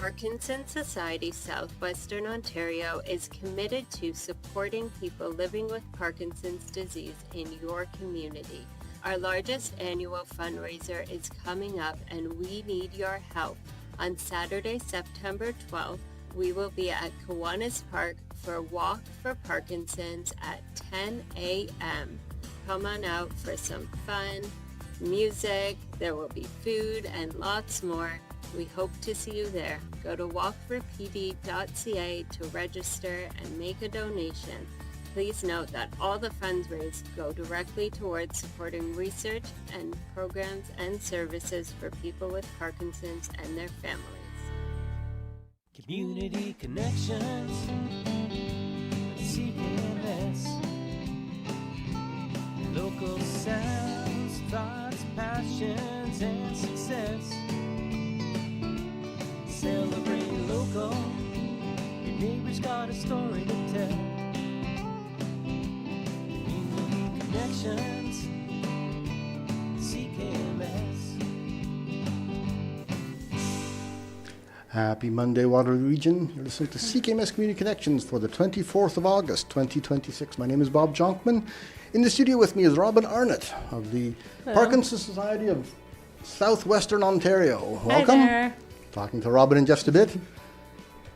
Parkinson Society Southwestern Ontario is committed to supporting people living with Parkinson's disease in your community. Our largest annual fundraiser is coming up and we need your help. On Saturday, September 12th, we will be at Kiwanis Park for Walk for Parkinson's at 10 a.m. Come on out for some fun, music, there will be food and lots more. We hope to see you there. Go to walkforpd.ca to register and make a donation. Please note that all the funds raised go directly towards supporting research and programs and services for people with Parkinson's and their families. Community Connections, CKMS, local sounds, thoughts, passions, and success. Celebrate local, your neighbor's got a story to tell. Community Connections, CKMS. Happy Monday, Waterloo Region. You're listening to CKMS Community Connections for the 24th of August, 2026. My name is Bob Jonkman. In the studio with me is Robin Arnott of the Parkinson Society of Southwestern Ontario. Welcome. Hi there. Talking to Robin in just a bit.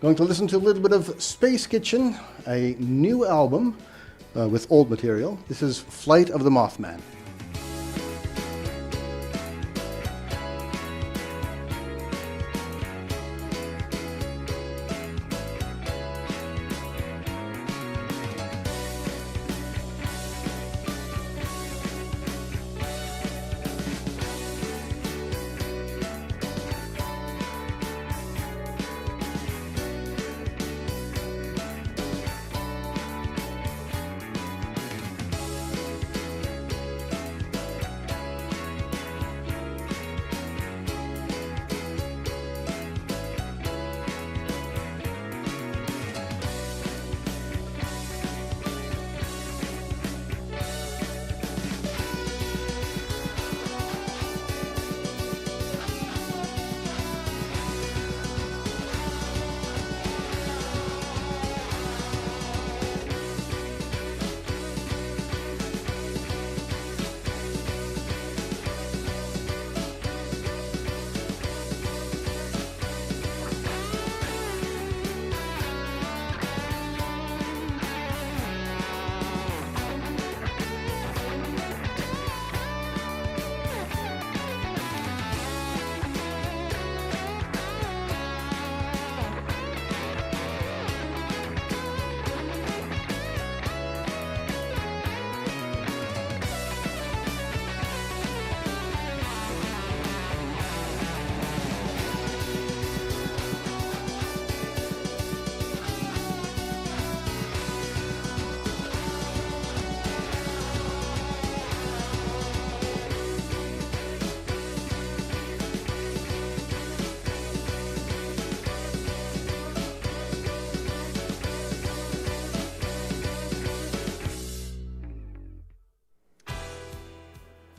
Going to listen to a little bit of Space Kitchen, a new album with old material. This is Flight of the Mothman.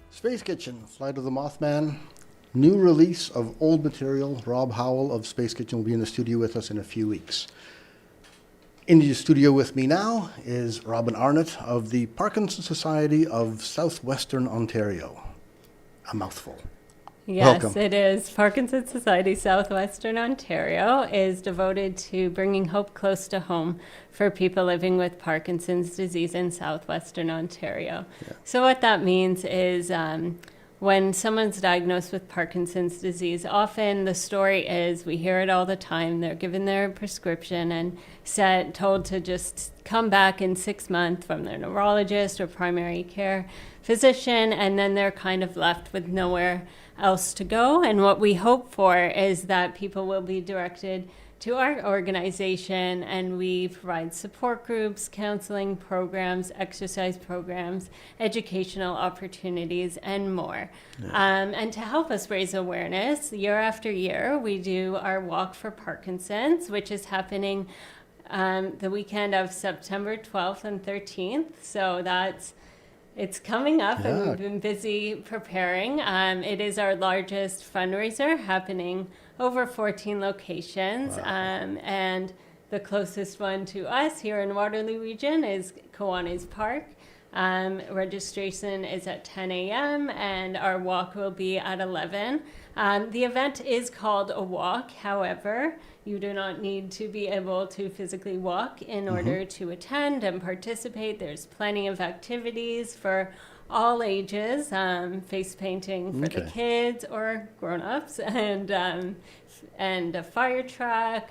Space Kitchen, Flight of the Mothman, new release of old material. Rob Howell of Space Kitchen will be in the studio with us in a few weeks. In the studio with me now is Robin Arnott of the Parkinson Society of Southwestern Ontario. A mouthful. Yes, Welcome. it is. Parkinson Society Southwestern Ontario is devoted to bringing hope close to home for people living with Parkinson's disease in Southwestern Ontario. Yeah. So what that means is when someone's diagnosed with Parkinson's disease, often the story is, we hear it all the time, they're given their prescription and told to just come back in 6 months from their neurologist or primary care physician, and then they're kind of left with nowhere else to go. And what we hope for is that people will be directed to our organization, and we provide support groups, counseling programs, exercise programs, educational opportunities, and more. Yeah. And to help us raise awareness, year after year, we do our Walk for Parkinson's, which is happening the weekend of September 12th and 13th. So it's coming up, and we've been busy preparing. It is our largest fundraiser, happening over 14 locations. Wow. And the closest one to us here in Waterloo region is Kiwanis Park. Registration is at 10 a.m. and our walk will be at 11. The event is called a walk. However, you do not need to be able to physically walk in order to attend and participate. There's plenty of activities for all ages, face painting for the kids or grown-ups, and a fire truck,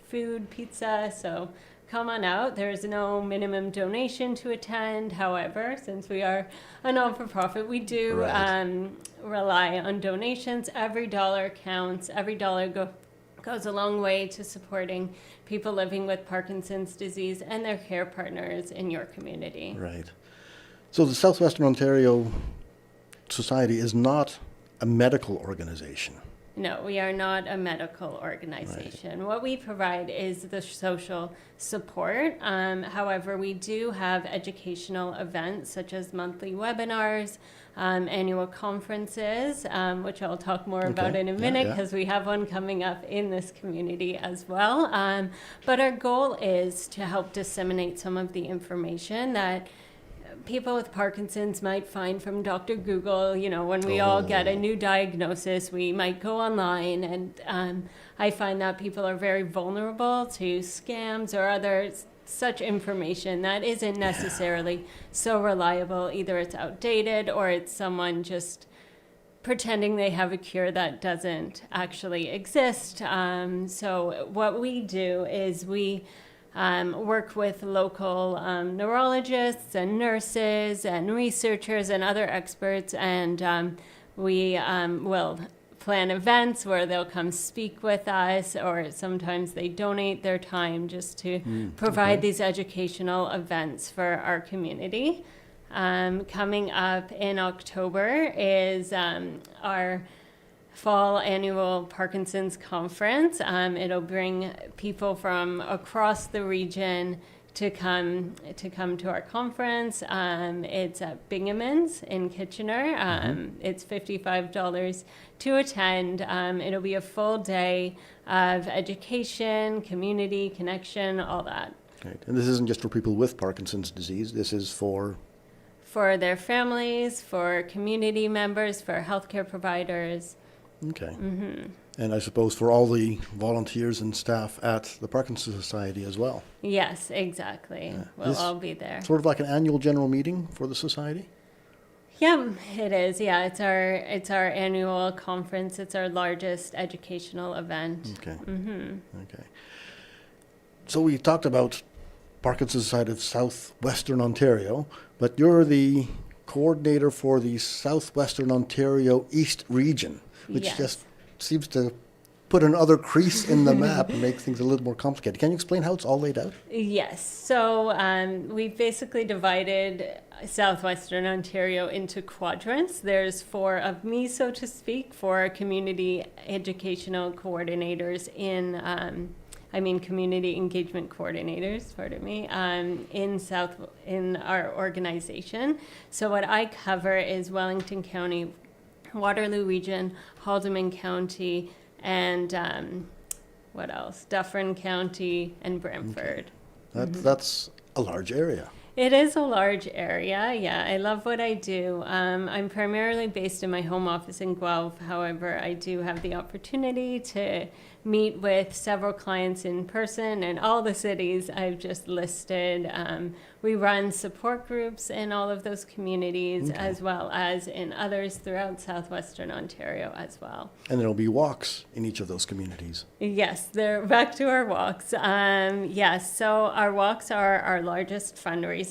food, pizza. So come on out. There's no minimum donation to attend. However, since we are a non-for-profit, we do rely on donations. Every dollar counts. Every dollar goes a long way to supporting people living with Parkinson's disease and their care partners in your community. Right. So the Southwestern Ontario Society is not a medical organization. No, we are not a medical organization. Right. What we provide is the social support. However, we do have educational events such as monthly webinars, annual conferences, which I'll talk more about in a minute because we have one coming up in this community as well. But our goal is to help disseminate some of the information that people with Parkinson's might find from Dr. Google. You know, when we all get a new diagnosis, we might go online, and I find that people are very vulnerable to scams or other such information that isn't necessarily so reliable. Either it's outdated or it's someone just pretending they have a cure that doesn't actually exist. So what we do is we work with local neurologists and nurses and researchers and other experts, and we will plan events where they'll come speak with us, or sometimes they donate their time just to provide these educational events for our community. Coming up in October is our fall annual Parkinson's conference. It'll bring people from across the region to come to our conference. It's at Bingham's in Kitchener. It's $55 to attend. It'll be a full day of education, community connection, all that. Right. And this isn't just for people with Parkinson's disease. This is for their families, for community members, for healthcare providers. Okay. And I suppose for all the volunteers and staff at the Parkinson's Society as well. Yes, exactly. Yeah. We'll all be there. Sort of like an annual general meeting for the society? Yeah, it is. Yeah, it's our annual conference. It's our largest educational event. Okay. Okay. So we talked about Parkinson's Society of Southwestern Ontario, but you're the coordinator for the Southwestern Ontario East Region, which just seems to put another crease in the map and make things a little more complicated. Can you explain how it's all laid out? Yes. So we've basically divided Southwestern Ontario into quadrants. There's 4 of me, so to speak, 4 community educational coordinators community engagement coordinators, pardon me, in our organization. So what I cover is Wellington County, Waterloo Region, Haldimand County, and what else? Dufferin County and Brantford. Okay. That's a large area. It is a large area. Yeah, I love what I do. I'm primarily based in my home office in Guelph. However, I do have the opportunity to meet with several clients in person in all the cities I've just listed. We run support groups in all of those communities, as well as in others throughout Southwestern Ontario as well. And there'll be walks in each of those communities. Yes, they're back to our walks. Yes, so our walks are our largest fundraiser.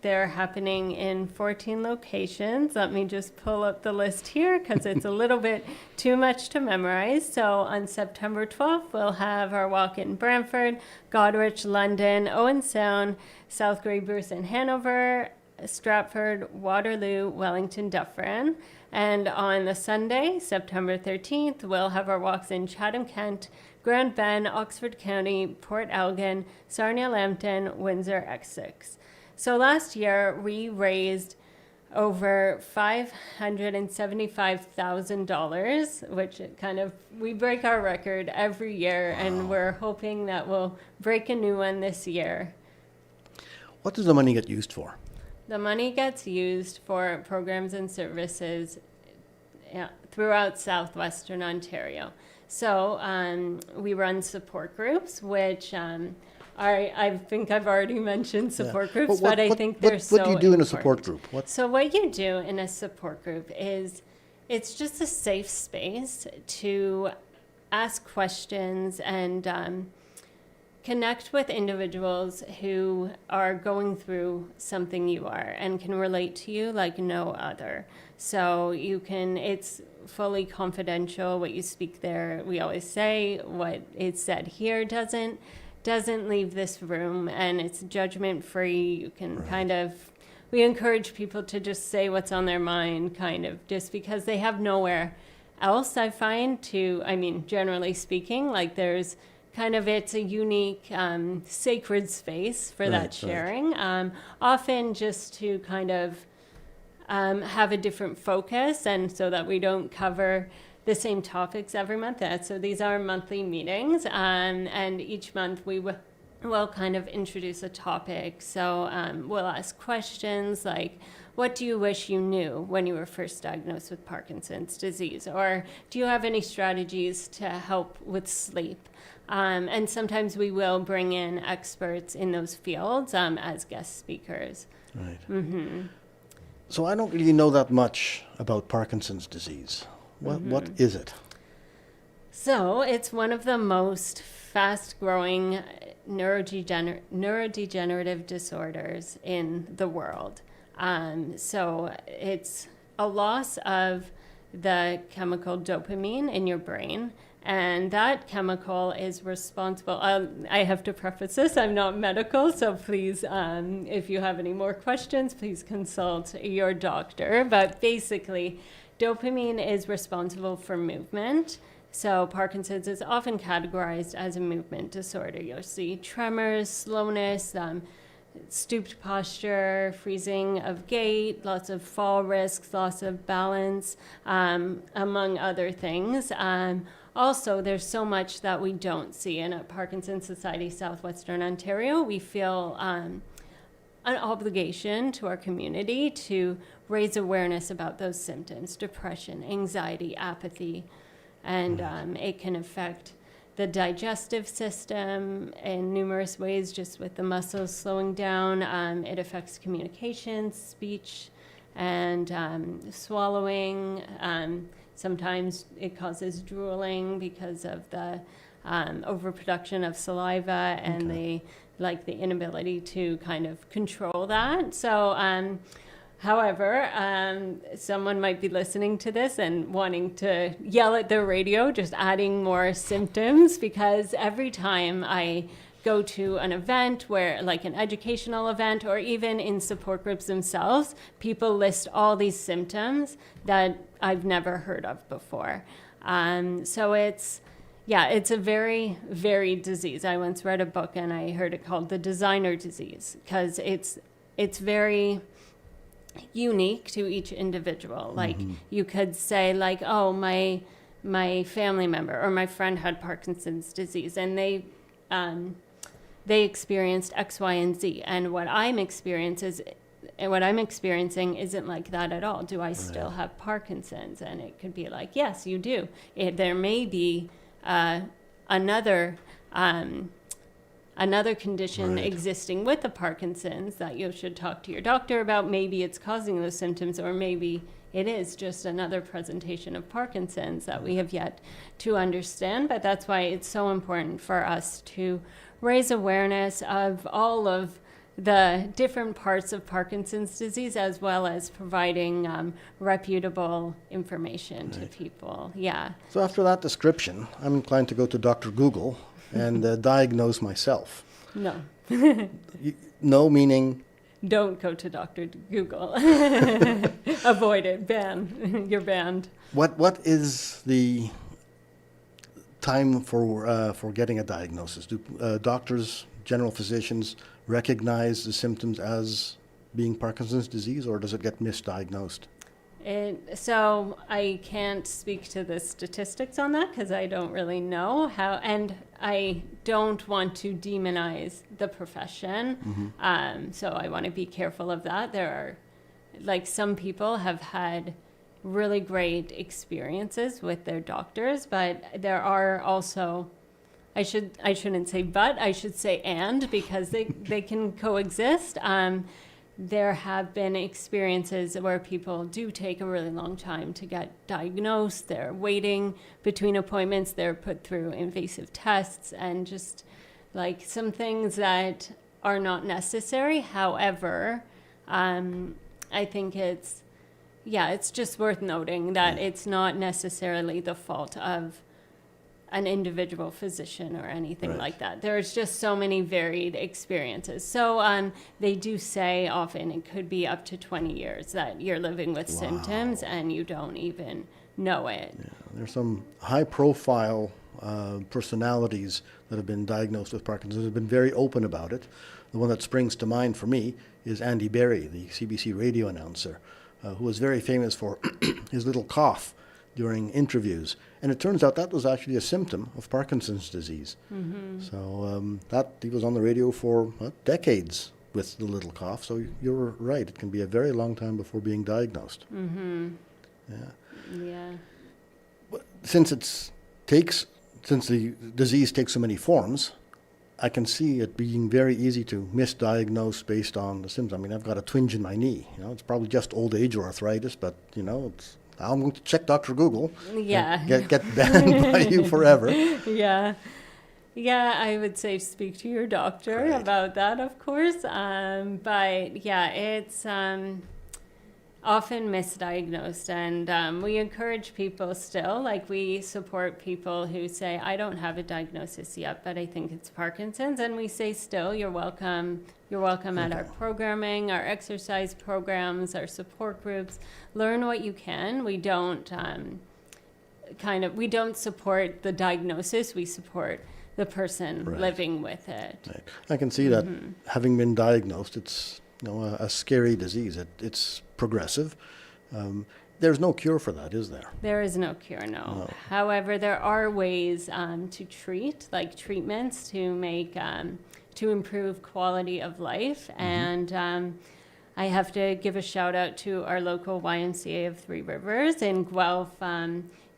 They're happening in 14 locations. Let me just pull up the list here because it's a little bit too much to memorize. So on September 12th, we'll have our walk in Brantford, Goderich, London, Owen Sound, South Grey, Bruce, and Hanover, Stratford, Waterloo, Wellington, Dufferin. And on the Sunday, September 13th, we'll have our walks in Chatham, Kent, Grand Bend, Oxford County, Port Elgin, Sarnia, Lambton, Windsor, Essex. So last year, we raised over $575,000, which we break our record every year, and we're hoping that we'll break a new one this year. What does the money get used for? The money gets used for programs and services throughout Southwestern Ontario. So we run support groups, which I think I've already mentioned support groups, but I think they're so What do you do in a support important. group? So what you do in a support group is it's just a safe space to ask questions and connect with individuals who are going through something you are and can relate to you like no other. So it's fully confidential what you speak there. We always say what is said here doesn't leave this room, and it's judgment free. You can we encourage people to just say what's on their mind, just because they have nowhere else, I find, generally speaking, like there's it's a unique sacred space for that sharing. Often just to have a different focus, and so that we don't cover the same topics every month. So these are monthly meetings, and each month we will introduce a topic. So we'll ask questions like, what do you wish you knew when you were first diagnosed with Parkinson's disease? Or do you have any strategies to help with sleep? And sometimes we will bring in experts in those fields as guest speakers. Right. Mm-hmm. So I don't really know that much about Parkinson's disease. What is it? So it's one of the most fast-growing neurodegenerative disorders in the world. So it's a loss of the chemical dopamine in your brain, and that chemical is responsible. I have to preface this, I'm not medical, so please, if you have any more questions, please consult your doctor. But basically, dopamine is responsible for movement. So Parkinson's is often categorized as a movement disorder. You'll see tremors, slowness, stooped posture, freezing of gait, lots of fall risks, loss of balance, among other things. Also, there's so much that we don't see. And at Parkinson's Society Southwestern Ontario, we feel an obligation to our community to raise awareness about those symptoms: depression, anxiety, apathy, and it can affect the digestive system in numerous ways, just with the muscles slowing down. It affects communication, speech, and swallowing. Sometimes it causes drooling because of the overproduction of saliva and the inability to control that. So, however, someone might be listening to this and wanting to yell at their radio, just adding more symptoms, because every time I go to an event like an educational event, or even in support groups themselves, people list all these symptoms that I've never heard of before. So it's a very varied disease. I once read a book and I heard it called the designer disease, because it's very unique to each individual. Like you could say oh, my family member or my friend had Parkinson's disease, and they experienced X, Y, and Z, and what I'm experiencing isn't like that at all. Do I still have Parkinson's? And it could be like, yes, you do. There may be another condition existing with the Parkinson's that you should talk to your doctor about. Maybe it's causing those symptoms, or maybe it is just another presentation of Parkinson's that we have yet to understand. But that's why it's so important for us to raise awareness of all of the different parts of Parkinson's disease, as well as providing reputable information to people. Yeah. So after that description, I'm inclined to go to Dr. Google and diagnose myself. No. No, meaning? Don't go to Dr. Google. Avoid it. Ban. You're banned. What is the time for getting a diagnosis? Do doctors, general physicians, recognize the symptoms as being Parkinson's disease, or does it get misdiagnosed? So I can't speak to the statistics on that because I don't really know how, and I don't want to demonize the profession. So I want to be careful of that. There are, like, some people have had really great experiences with their doctors, but there are also, I shouldn't say but, I should say and, because they can coexist. There have been experiences where people do take a really long time to get diagnosed. They're waiting between appointments. They're put through invasive tests and just like some things that are not necessary. However, I think it's just worth noting that it's not necessarily the fault of an individual physician or anything like that. There's just so many varied experiences. So they do say often it could be up to 20 years that you're living with symptoms and you don't even know it. Yeah. There's some high-profile personalities that have been diagnosed with Parkinson's have been very open about it. The one that springs to mind for me is Andy Berry, the CBC radio announcer, who was very famous for his little cough during interviews. And it turns out that was actually a symptom of Parkinson's disease. So that he was on the radio for decades with the little cough. So you're right, it can be a very long time before being diagnosed. Yeah. Since the disease takes so many forms, I can see it being very easy to misdiagnose based on the symptoms. I mean, I've got a twinge in my knee. It's probably just old age or arthritis, but I'm going to check Dr. Google. Yeah. Get banned by you forever. Yeah. Yeah, I would say speak to your doctor about that, of course. But yeah, it's often misdiagnosed, and we encourage people still, like we support people who say, I don't have a diagnosis yet, but I think it's Parkinson's, and we say still, you're welcome at our programming, our exercise programs, our support groups. Learn what you can. We don't we don't support the diagnosis, we support the person living with it. Right. I can see that having been diagnosed, it's a scary disease. It's progressive. There's no cure for that, is there? There is no cure, no. However, there are ways to treat, like treatments to make to improve quality of life. And I have to give a shout out to our local YMCA of Three Rivers in Guelph,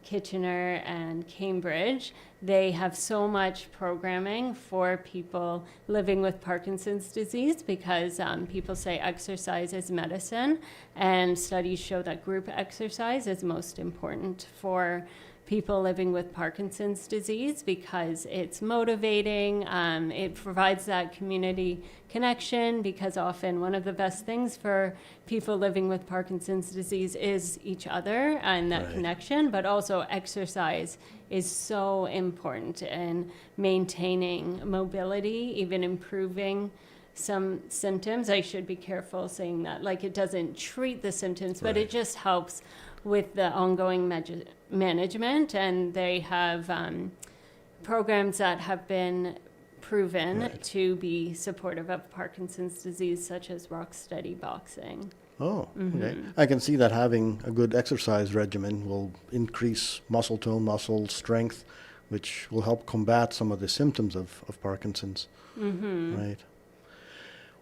Kitchener, and Cambridge. They have so much programming for people living with Parkinson's disease because people say exercise is medicine, and studies show that group exercise is most important for people living with Parkinson's disease because it's motivating, it provides that community connection, because often one of the best things for people living with Parkinson's disease is each other and that connection, but also exercise is so important in maintaining mobility, even improving some symptoms. I should be careful saying that, like it doesn't treat the symptoms, but it just helps with the ongoing management, and they have programs that have been proven to be supportive of Parkinson's disease, such as rock steady boxing. Oh, okay. I can see that having a good exercise regimen will increase muscle tone, muscle strength, which will help combat some of the symptoms of Parkinson's. Right.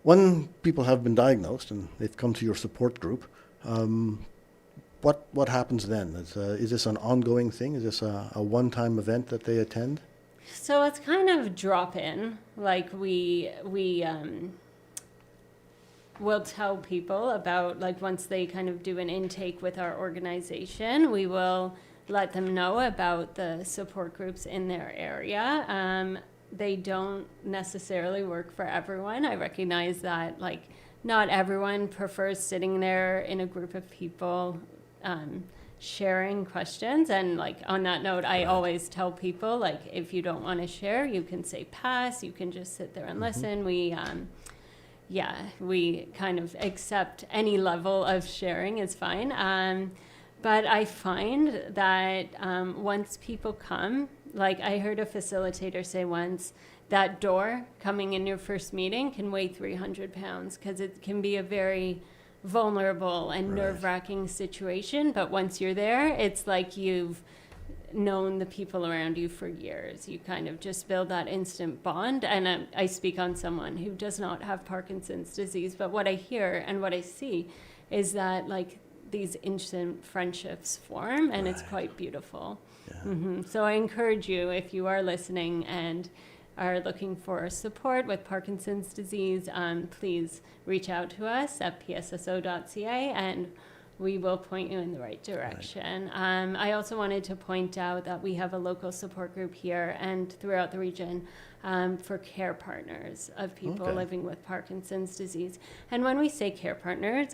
When people have been diagnosed and they've come to your support group, what happens then? Is this an ongoing thing? Is this a one-time event that they attend? So it's kind of drop-in. Like we will tell people about, like, once they kind of do an intake with our organization, we will let them know about the support groups in their area. They don't necessarily work for everyone. I recognize that, like, not everyone prefers sitting there in a group of people sharing questions. And, like, on that note, I always tell people, like, if you don't want to share, you can say pass. You can just sit there and listen. We kind of accept any level of sharing is fine. But I find that once people come, Like I heard a facilitator say once, that door coming in your first meeting can weigh 300 pounds because it can be a very vulnerable and Right. nerve-wracking situation. But once you're there, it's like you've known the people around you for years. You kind of just build that instant bond. And I speak on someone who does not have Parkinson's disease, but what I hear and what I see is that like these instant friendships form, and it's Right. quite beautiful. Yeah. So I encourage you, if you are listening and are looking for support with Parkinson's disease, please reach out to us at psso.ca and we will point you in the right direction. I also wanted to point out that we have a local support group here and throughout the region for care partners of people Okay. living with Parkinson's disease. And when we say care partners,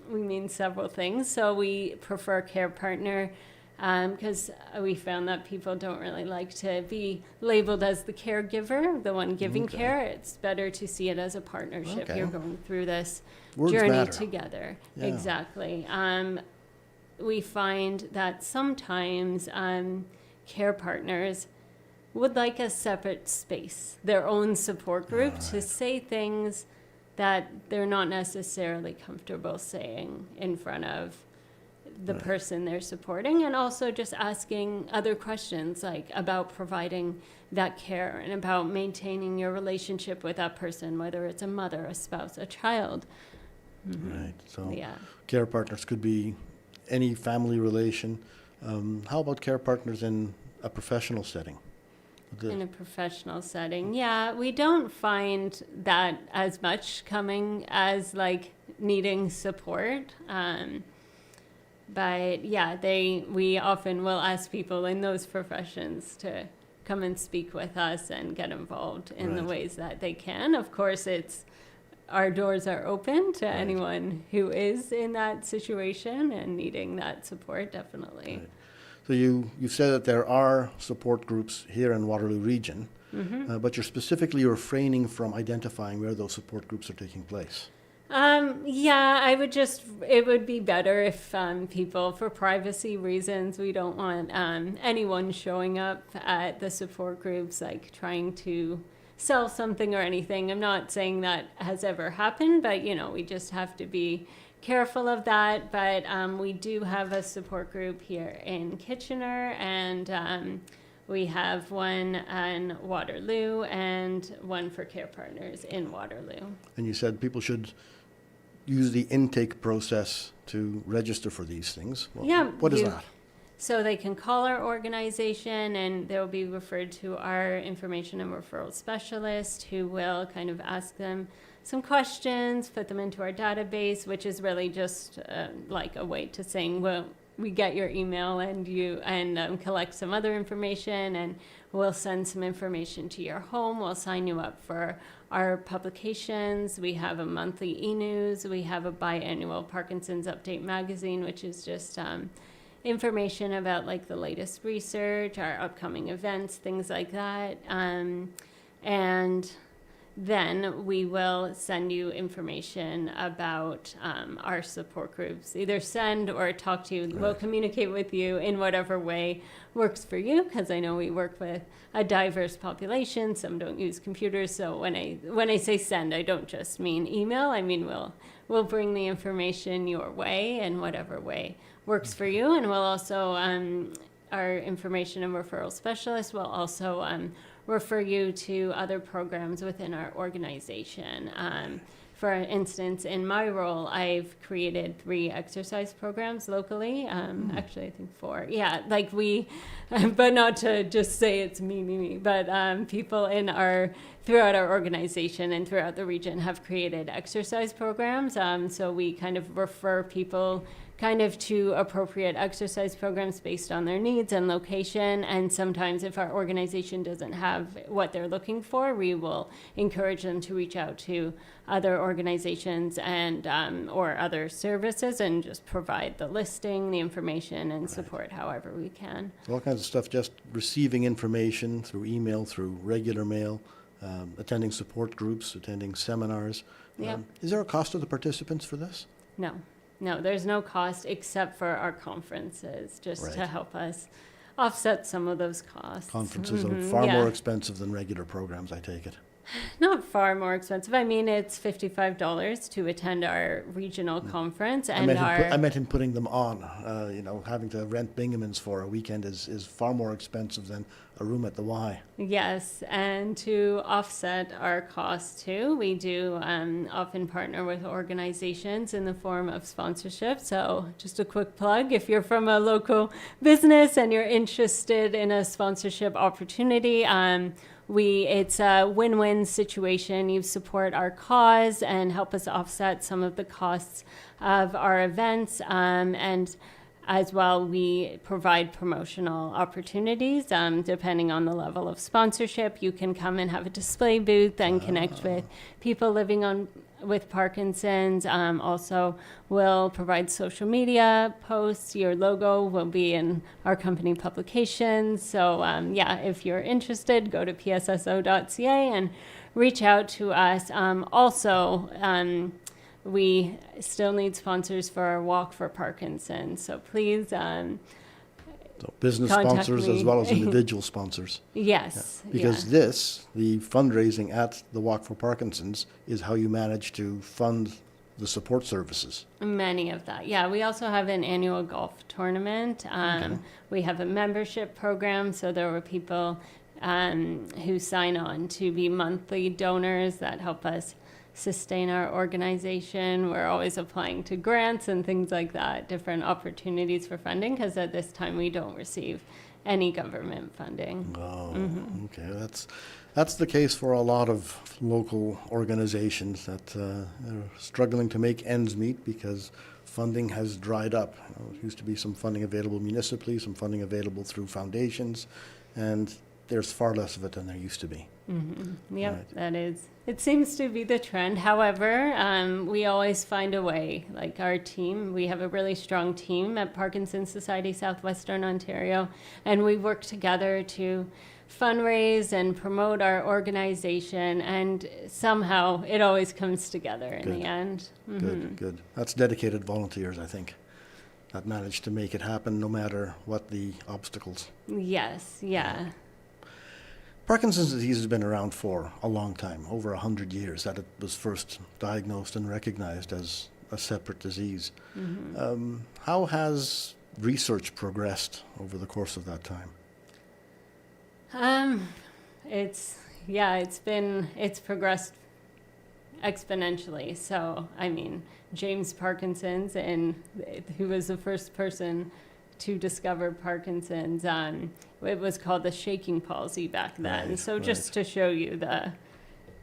we mean several things. So we prefer care partner because we found that people don't really like to be labeled as the caregiver, the one giving Okay. care. It's better to see it as a partnership. Okay. You're going through this Words journey matter. together. Yeah. Exactly. We find that sometimes care partners would like a separate space, their own support group, to say things that they're not necessarily comfortable saying in front of the Right. person they're supporting, and also just asking other questions like about providing that care and about maintaining your relationship with that person, whether it's a mother, a spouse, a child. Right. So Yeah. care partners could be any family relation. How about care partners in a professional setting? In a professional setting, yeah, we don't find that as much coming as like needing support. But yeah, we often will ask people in those professions to come and speak with us and get involved in the Right. ways that they can. Of course, our doors are open to Right. anyone who is in that situation and needing that support, definitely. Right. So you said that there are support groups here in Waterloo Region, but you're specifically refraining from identifying where those support groups are taking place. Yeah, it would be better if people, for privacy reasons, we don't want anyone showing up at the support groups, like trying to sell something or anything. I'm not saying that has ever happened, but, we just have to be careful of that. But we do have a support group here in Kitchener, and we have one in Waterloo and one for care partners in Waterloo. And you said people should use the intake process to register for these things. Well, Yeah, what is you- that? So they can call our organization and they'll be referred to our information and referral specialist, who will kind of ask them some questions, put them into our database, which is really just like a way to saying, well, we get your email and collect some other information, and we'll send some information to your home. We'll sign you up for our publications. We have a monthly e-news. We have a biannual Parkinson's Update magazine, which is just information about like the latest research, our upcoming events, things like that. And then we will send you information about our support groups. Either send or talk to you. We'll Right. communicate with you in whatever way works for you, because I know we work with a diverse population. Some don't use computers, so when I say send, I don't just mean email. I mean we'll bring the information your way in whatever way works for you, and we'll also our information and referral specialist will also refer you to other programs within our organization. For instance, in my role, I've created 3 exercise programs locally. Actually, I think 4. Yeah, like but not to just say it's me, but people throughout our organization and throughout the region have created exercise programs. So we kind of refer people kind of to appropriate exercise programs based on their needs and location. And sometimes if our organization doesn't have what they're looking for, we will encourage them to reach out to other organizations and or other services and just provide the listing, the information, and support however we can. All kinds of stuff, just receiving information through email, through regular mail, attending support groups, attending seminars. Yeah. Is there a cost to the participants for this? No, there's no cost except for our conferences, just to Right. help us offset some of those costs. Conferences are far yeah. more expensive than regular programs, I take it. Not far more expensive. I mean, it's $55 to attend our regional conference, and I meant in putting them on. Having to rent Binghamans for a weekend is far more expensive than a room at the Y. yes, and to offset our costs too, we do often partner with organizations in the form of sponsorship. So, just a quick plug: if you're from a local business and you're interested in a sponsorship opportunity, it's a win-win situation. You support our cause and help us offset some of the costs of our events. And as well, we provide promotional opportunities. Depending on the level of sponsorship, you can come and have a display booth and connect with people living with Parkinson's. Also, we'll provide social media posts. Your logo will be in our company publications. So, if you're interested, go to psso.ca and reach out to us. We still need sponsors for our Walk for Parkinson's. So please So business contact sponsors me. as well as individual sponsors. Yes. Because the fundraising at the Walk for Parkinson's, is how you manage to fund the support services. Many of that. Yeah, we also have an annual golf tournament. We have a membership program, so there were people who sign on to be monthly donors that help us sustain our organization. We're always applying to grants and things like that, different opportunities for funding, because at this time we don't receive any government funding. Oh, okay. That's the case for a lot of local organizations that are struggling to make ends meet because funding has dried up. There used to be some funding available municipally, some funding available through foundations, and there's far less of it than there used to be. Yep, Right. that is. It seems to be the trend. However, we always find a way. Like our team, we have a really strong team at Parkinson Society Southwestern Ontario, and we work together to fundraise and promote our organization, and somehow it always comes together in the end. Good. That's dedicated volunteers, I think, that manage to make it happen no matter what the obstacles. Yes, yeah. Parkinson's disease has been around for a long time, over 100 years, that it was first diagnosed and recognized as a separate disease. How has research progressed over the course of that time? It's progressed exponentially. So, I mean, James Parkinson's, who was the first person to discover Parkinson's, it was called the shaking palsy back then. Right, so right. just to show you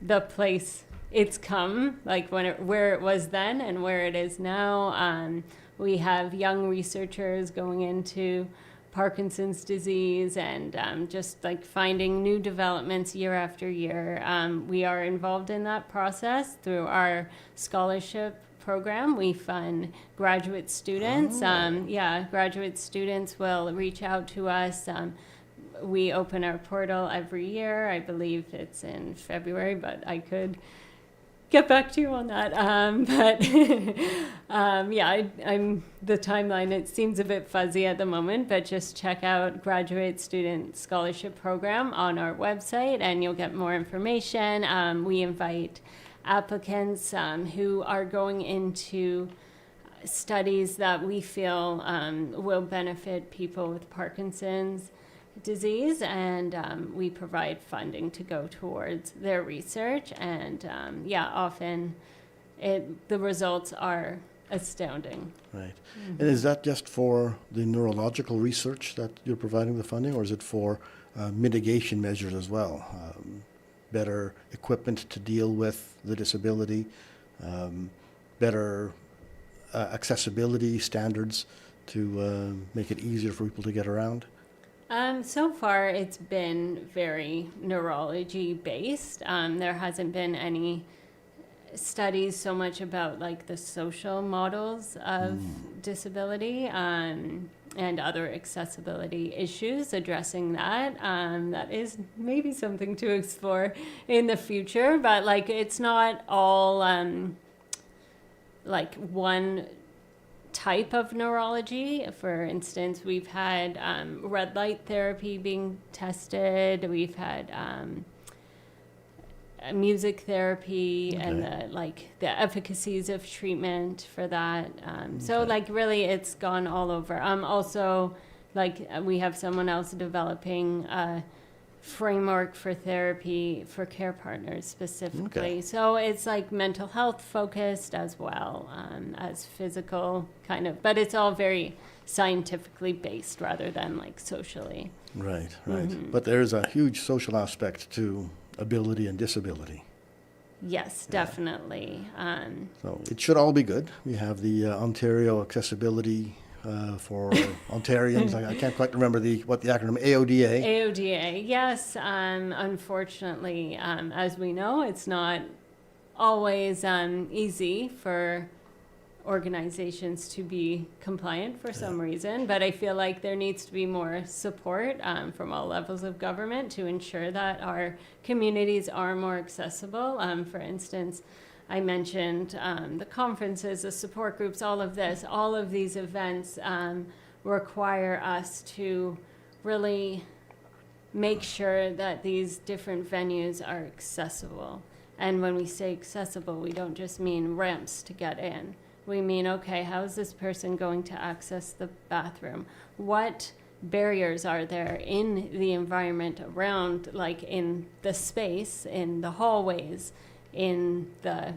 the place it's come, like where it was then and where it is now. We have young researchers going into Parkinson's disease and just like finding new developments year after year. We are involved in that process through our scholarship program. We fund graduate students. Graduate students will reach out to us. We open our portal every year. I believe it's in February, but I could get back to you on that. I'm the timeline. It seems a bit fuzzy at the moment, but just check out Graduate Student Scholarship Program on our website, and you'll get more information. We invite applicants who are going into studies that we feel will benefit people with Parkinson's disease, and we provide funding to go towards their research. And often the results are astounding. Right. And is that just for the neurological research that you're providing the funding, or is it for mitigation measures as well? Better equipment to deal with the disability, better accessibility standards to make it easier for people to get around? So far, it's been very neurology based. There hasn't been any studies so much about like the social models of disability and other accessibility issues, addressing that. That is maybe something to explore in the future, but like it's not all like one type of neurology. For instance, we've had red light therapy being tested. We've had music therapy and the efficacies of treatment for that. So like really it's gone all over. Also like we have someone else developing a framework for therapy for care partners specifically. So it's like mental health focused as well as physical kind of, but it's all very scientifically based rather than like socially. Right. But there's a huge social aspect to ability and disability. Yes, definitely. So it should all be good. We have the Ontario Accessibility for Ontarians. I can't quite remember what the acronym, AODA. AODA, yes. Unfortunately, as we know, it's not always easy for organizations to be compliant for some reason, but I feel like there needs to be more support from all levels of government to ensure that our communities are more accessible. For instance, I mentioned the conferences, the support groups, all of these events require us to really make sure that these different venues are accessible. And when we say accessible, we don't just mean ramps to get in. We mean, okay, how is this person going to access the bathroom? What barriers are there in the environment around, like in the space, in the hallways, in the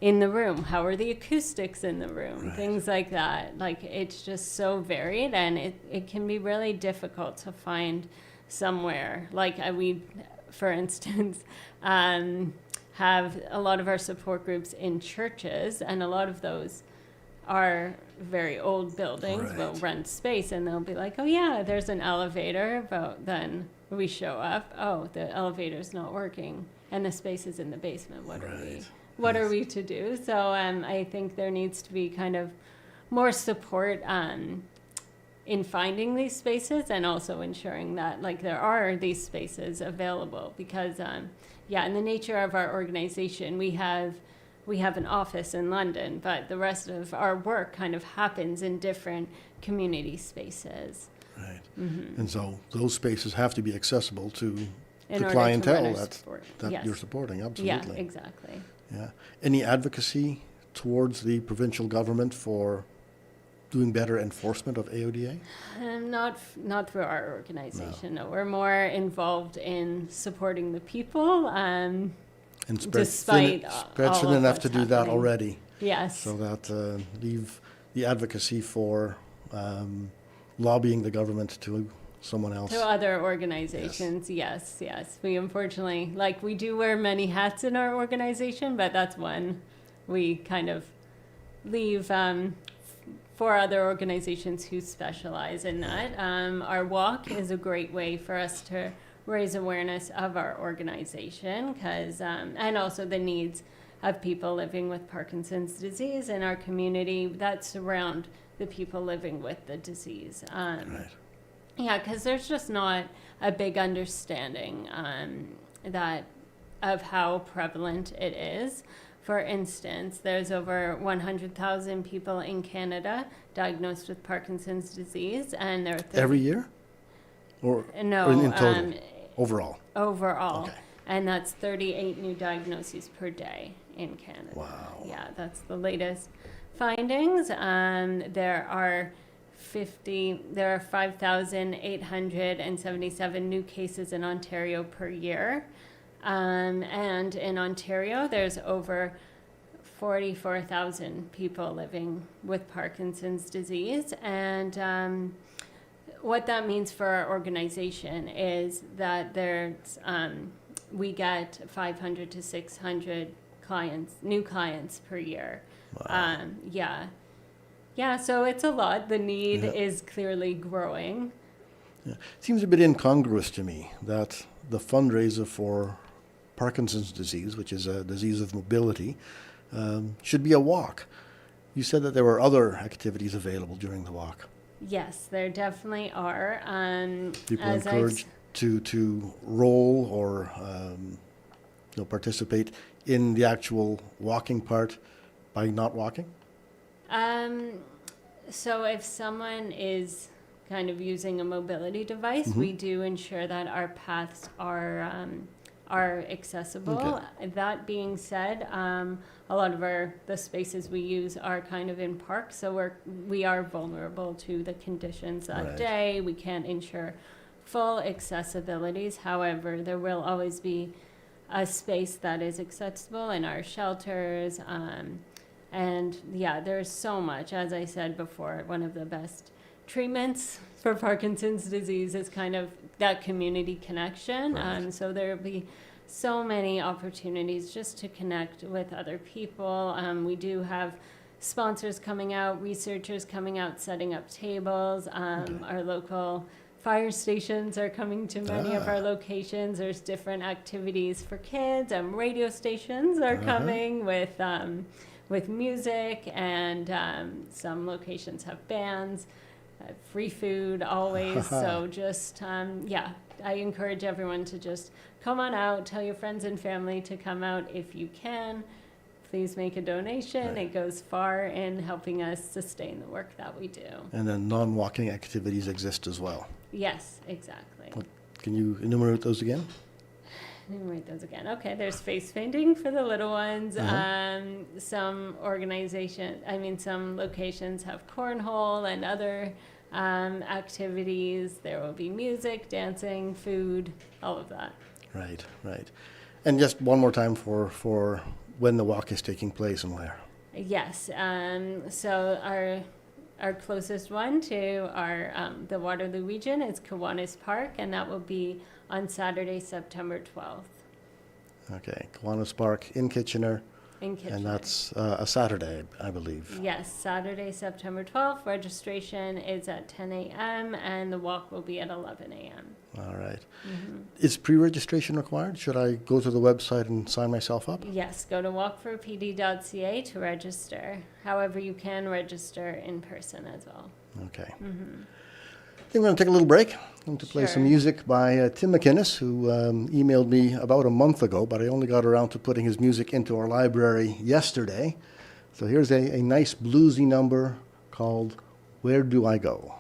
room? How are the acoustics in the room? Things like that. Like it's just so varied, and it can be really difficult to find somewhere. Like we, for instance, have a lot of our support groups in churches, and a lot of those are very old buildings. We'll rent space and they'll be like, oh yeah, there's an elevator, but then we show up, oh, the elevator's not working and the space is in the basement. What are we to do? So I think there needs to be kind of more support in finding these spaces, and also ensuring that like there are these spaces available, because in the nature of our organization, we have an office in London, but the rest of our work kind of happens in different community spaces. Right. And so those spaces have to be accessible to In the order clientele to that you're supporting. Absolutely. Yeah, exactly. Yeah. Any advocacy towards the provincial government for doing better enforcement of AODA? Not through our organization. No, we're more involved in supporting the people. And spread thin enough to do that already. Yes. So that leave the advocacy for lobbying the government to someone else. To other organizations, yes. We unfortunately, we do wear many hats in our organization, but that's one we kind of leave for other organizations who specialize in that. Our walk is a great way for us to raise awareness of our organization, because and also the needs of people living with Parkinson's disease in our community that surround the people living with the disease. Yeah, because there's just not a big understanding of how prevalent it is. For instance, there's over 100,000 people in Canada diagnosed with Parkinson's disease, and there are every year, or in total, overall. Overall, okay. And that's 38 new diagnoses per day in Canada. Wow. Yeah, that's the latest findings. There are 5,877 new cases in Ontario per year. And in Ontario, there's over 44,000 people living with Parkinson's disease. And what that means for our organization is that we get 500 to 600 new clients per year. Wow. Yeah, so it's a lot. The need is clearly growing. Yeah. It seems a bit incongruous to me that the fundraiser for Parkinson's disease, which is a disease of mobility, should be a walk. You said that there were other activities available during the walk. Yes, there definitely are. People are encouraged to roll or participate in the actual walking part by not walking? So if someone is kind of using a mobility device, we do ensure that our paths are accessible. Okay. That being said, a lot of the spaces we use are kind of in parks, so we are vulnerable to the conditions that Right. day. We can't ensure full accessibilities. However, there will always be a space that is accessible in our shelters. And yeah, there's so much. As I said before, one of the best treatments for Parkinson's disease is kind of that community connection. Right. So there will be so many opportunities just to connect with other people. We do have sponsors coming out, researchers coming out, setting up tables. Our local fire stations are coming to many of our locations. There's different activities for kids. Radio stations are coming with music, and some locations have bands, free food always. So just, I encourage everyone to just come on out, tell your friends and family to come out if you can. Please make a donation. Right. It goes far in helping us sustain the work that we do. And then non-walking activities exist as well. Yes, exactly. Can you enumerate those again? Enumerate those again. Okay, there's face painting for the little ones. Some locations have cornhole and other activities. There will be music, dancing, food, all of that. Right, right. And just one more time for when the walk is taking place and where. Yes. So our closest one to the Waterloo region is Kiwanis Park, and that will be on Saturday, September 12th. Okay, Kiwanis Park in Kitchener. In Kitchener. And that's a Saturday, I believe. Yes, Saturday, September 12th. Registration is at 10 a.m. and the walk will be at 11 a.m. All right. Is pre-registration required? Should I go to the website and sign myself up? Yes, go to walkforpd.ca to register. However, you can register in person as well. Okay. I think we're going to take a little break. I'm going to play some Sure. music by Tim McInnes, who emailed me about a month ago, but I only got around to putting his music into our library yesterday. So here's a nice bluesy number called Where Do I Go?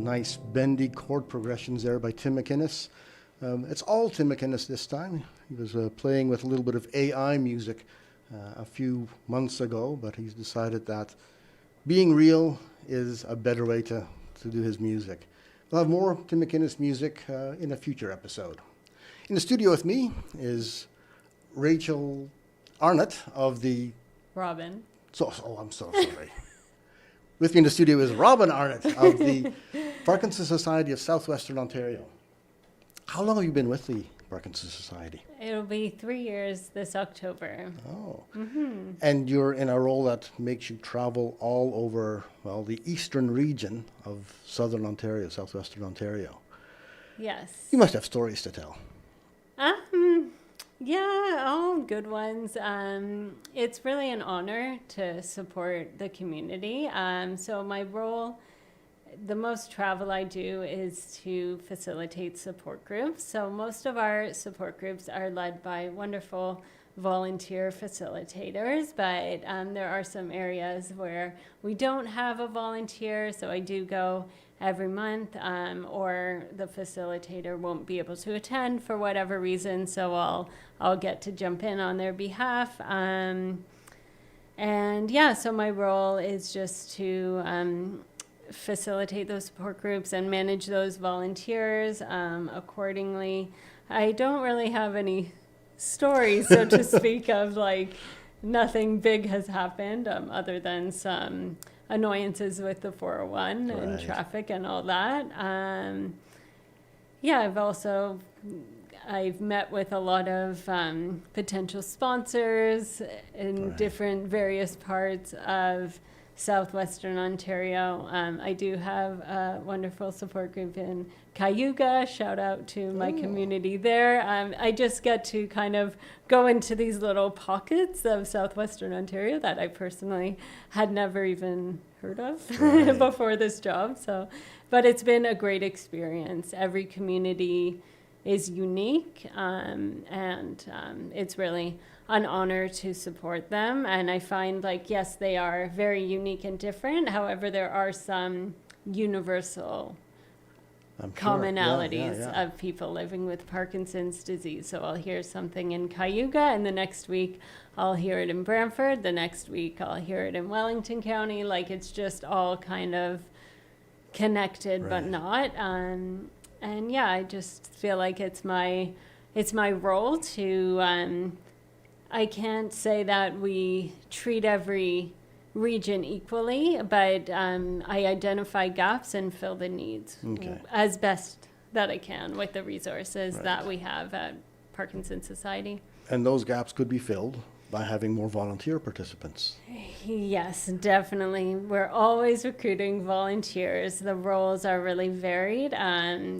Nice bendy chord progressions there by Tim McInnes. It's all Tim McInnes this time. He was playing with a little bit of AI music a few months ago, but he's decided that being real is a better way to do his music. We'll have more Tim McInnes music in a future episode. In the studio with me is Rachel Arnott of the... Robin. I'm so sorry. With me in the studio is Robin Arnott of the Parkinson Society of Southwestern Ontario. How long have you been with the Parkinson Society? It'll be 3 years this October. Oh. And you're in a role that makes you travel all over, well, the eastern region of southern Ontario, southwestern Ontario. Yes. You must have stories to tell. Yeah, all good ones. It's really an honor to support the community. So my role, the most travel I do is to facilitate support groups. So most of our support groups are led by wonderful volunteer facilitators, but there are some areas where we don't have a volunteer, so I do go every month, or the facilitator won't be able to attend for whatever reason, so I'll get to jump in on their behalf. And yeah, so my role is just to facilitate those support groups and manage those volunteers accordingly. I don't really have any stories, so to speak, of like nothing big has happened other than some annoyances with the 401 and Right. traffic and all that. Yeah, I've met with a lot of potential sponsors in Right. different various parts of Southwestern Ontario. I do have a wonderful support group in Cayuga. Shout out to my community there. I just get to kind of go into these little pockets of Southwestern Ontario that I personally had never even heard of Right. before this job. But it's been a great experience. Every community is unique, and it's really an honor to support them. And I find, like, yes, they are very unique and different. However, there are some universal I'm sure. commonalities Yeah. of people living with Parkinson's disease. So I'll hear something in Cayuga, and the next week I'll hear it in Brantford. The next week I'll hear it in Wellington County. Like, it's just all kind of connected, but Right. not. And yeah, I just feel like it's my role to. I can't say that we treat every region equally, but I identify gaps and fill the needs Okay. as best that I can with the resources Right. that we have at Parkinson Society. And those gaps could be filled by having more volunteer participants. Yes, definitely. We're always recruiting volunteers. The roles are really varied.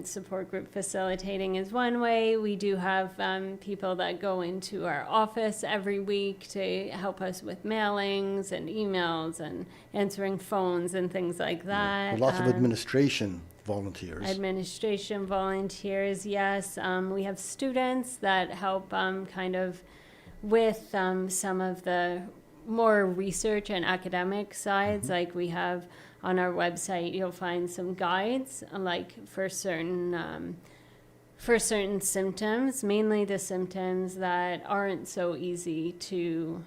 Support group facilitating is one way. We do have people that go into our office every week to help us with mailings and emails and answering phones and things like that. Lots of administration volunteers. Administration volunteers, yes. We have students that help kind of with some of the more research and academic sides. Like we have on our website, you'll find some guides like for certain symptoms, mainly the symptoms that aren't so easy to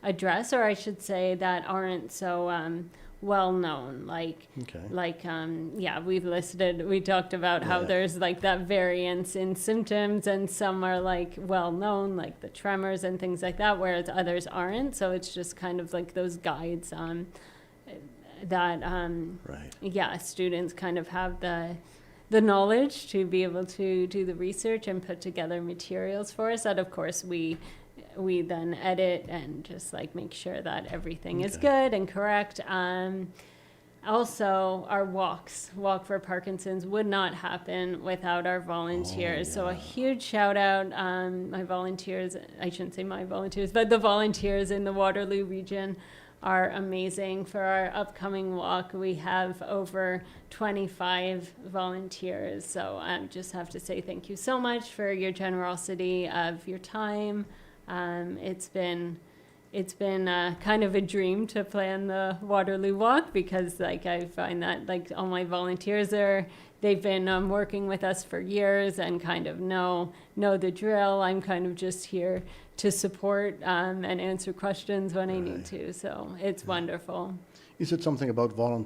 address, or I should say that aren't so well known. We talked about how Yeah. there's like that variance in symptoms, and some are like well known, like the tremors and things like that, whereas others aren't. So it's just kind of like those guides that Right. students kind of have the knowledge to be able to do the research and put together materials for us that of course we then edit and just like make sure that everything is Okay. good and correct. Also, our Walk for Parkinson's would not happen without our volunteers. So a yeah. huge shout out, my volunteers, I shouldn't say my volunteers, but the volunteers in the Waterloo region are amazing. For our upcoming walk, we have over 25 volunteers. So I just have to say thank you so much for your generosity of your time. It's been it's been kind of a dream to plan the Waterloo Walk, because like I find that like all my volunteers they've been working with us for years and kind of know the drill. I'm kind of just here to support and answer questions when I need to. So it's wonderful. You said something about volunteers.